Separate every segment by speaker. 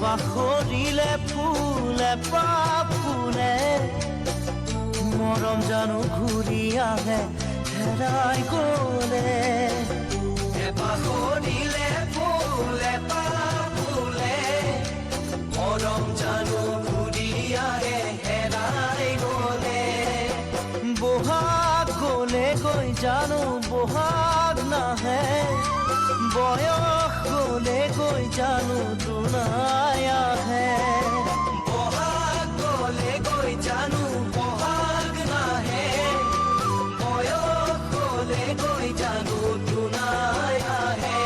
Speaker 1: পাহৰিলে ফুলে পাপ ফুলে মৰম জানো ঘূৰি আহে হেৰাই গ'লে
Speaker 2: পাহৰিলে ফুলে পাপ ফুলে মৰম জানো ঘূৰি আহে হেৰাই গ'লে
Speaker 1: বহাগ গ'লে গৈ জানো বহাগ নাহে বয়স গ'লে গৈ জানো দুনাই আহে
Speaker 2: বহাগ গ'লে গৈ জানো বহাগ নাহে বয়স গ'লে গৈ জানো দুনাই আহে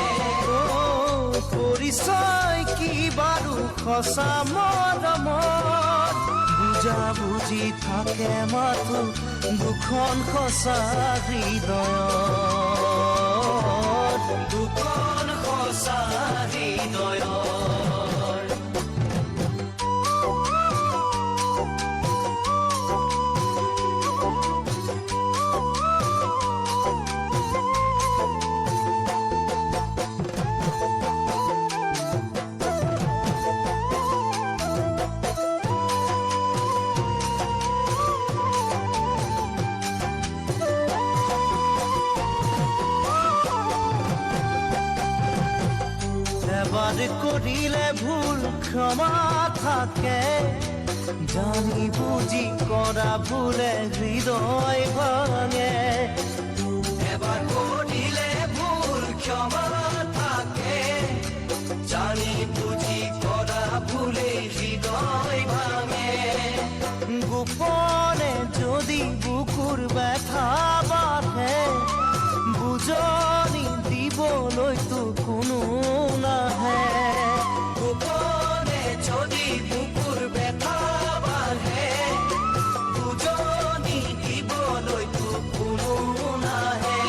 Speaker 1: পৰিচয় কি বাৰু সঁচা মৰমত বুজা বুজি থাকে মাথো দুখন সঁচা হৃদয়ত
Speaker 2: দুখন সঁচা হৃদয়ৰ
Speaker 1: এবাৰ কৰিলে ভুল ক্ষমা থাকে জানি বুজি কৰা ভুলে হৃদয় ভাঙে
Speaker 2: এবাৰ কৰিলে ভুল ক্ষমা থাকে জানি বুজি কৰা ভুলে হৃদয় ভাঙে
Speaker 1: গোপনে যদি বুকুৰ ব্যথা বাঢ়ে বুজনি দিবলৈতো কোনো নাহে
Speaker 2: গোপনে যদি বুকুৰ ব্যথা বাঢ়ে বুজনি দিবলৈতো কোনো নাহে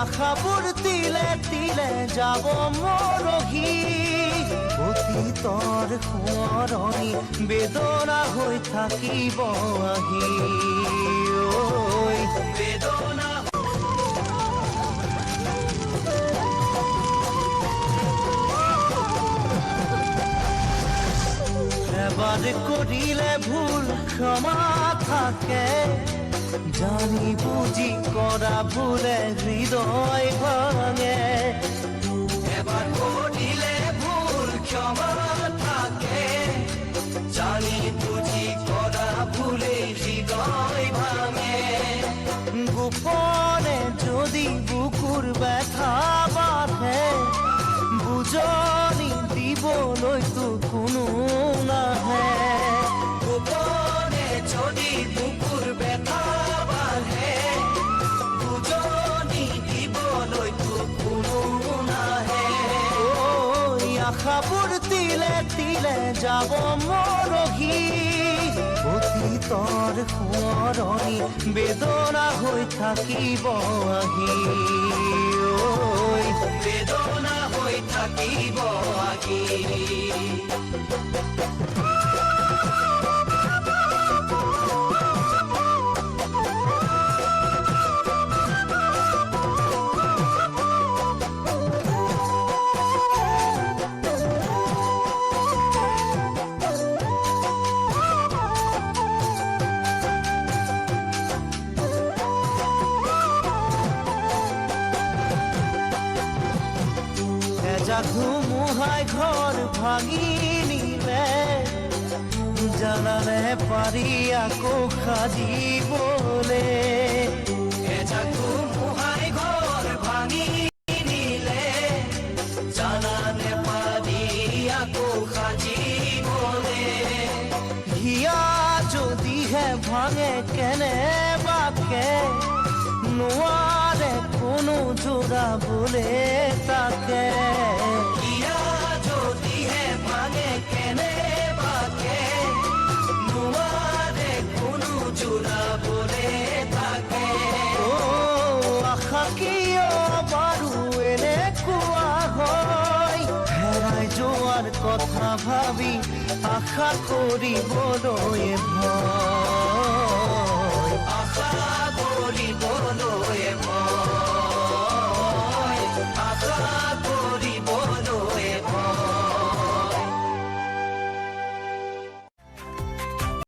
Speaker 1: আশাবোৰ তিলে তিলে যাব মৰহি অতীতৰ সোঁৱৰণি বেদনা হৈ থাকিব আহি
Speaker 2: বেদনা
Speaker 1: এবাৰ কৰিলে ভুল ক্ষমা থাকে জানি বুজি কৰা ভুলে হৃদয় ভাঙে
Speaker 2: এবাৰ কৰিলে ভুল ক্ষমা থাকে জানি বুজি কৰা ভুলে হৃদয় ভাঙে
Speaker 1: গোপনে যদি বুকুৰ ব্যথা বাঢ়ে বুজনি দিবলৈতো কোনো নাহে
Speaker 2: গোপনে যদি বুকুৰ ব্যথা বাঢ়ে বুজনি দিবলৈতো কোনো নাহে
Speaker 1: আশাবোৰ তিলে তিলে যাব মৰহি অতীতৰ সোঁৱৰণি বেদনা হৈ থাকিব আহি
Speaker 2: বেদনা হৈ থাকিব আহি
Speaker 1: ধুমুহাই ঘৰ ভাঙি নিলে জানানে পাৰি আকৌ সাজিবলে
Speaker 2: ধুমুহাই ঘৰ ভাঙি নিলে জানানে পাৰি আকৌ সাজিবলে
Speaker 1: হিয়া যদিহে ভাঙে কেনেবাকে নোৱাৰে কোনো জোৰাবলে তাকে
Speaker 2: হিয়া যদিহে ভাঙে কেনেবাকে নোৱাৰে কোনো জোৰাবলে তাকে
Speaker 1: আশা কিয় বাৰু এনেকুৱা হয় হেৰাই যোৱাৰ কথা ভাবি আশা কৰিবলৈ ভয়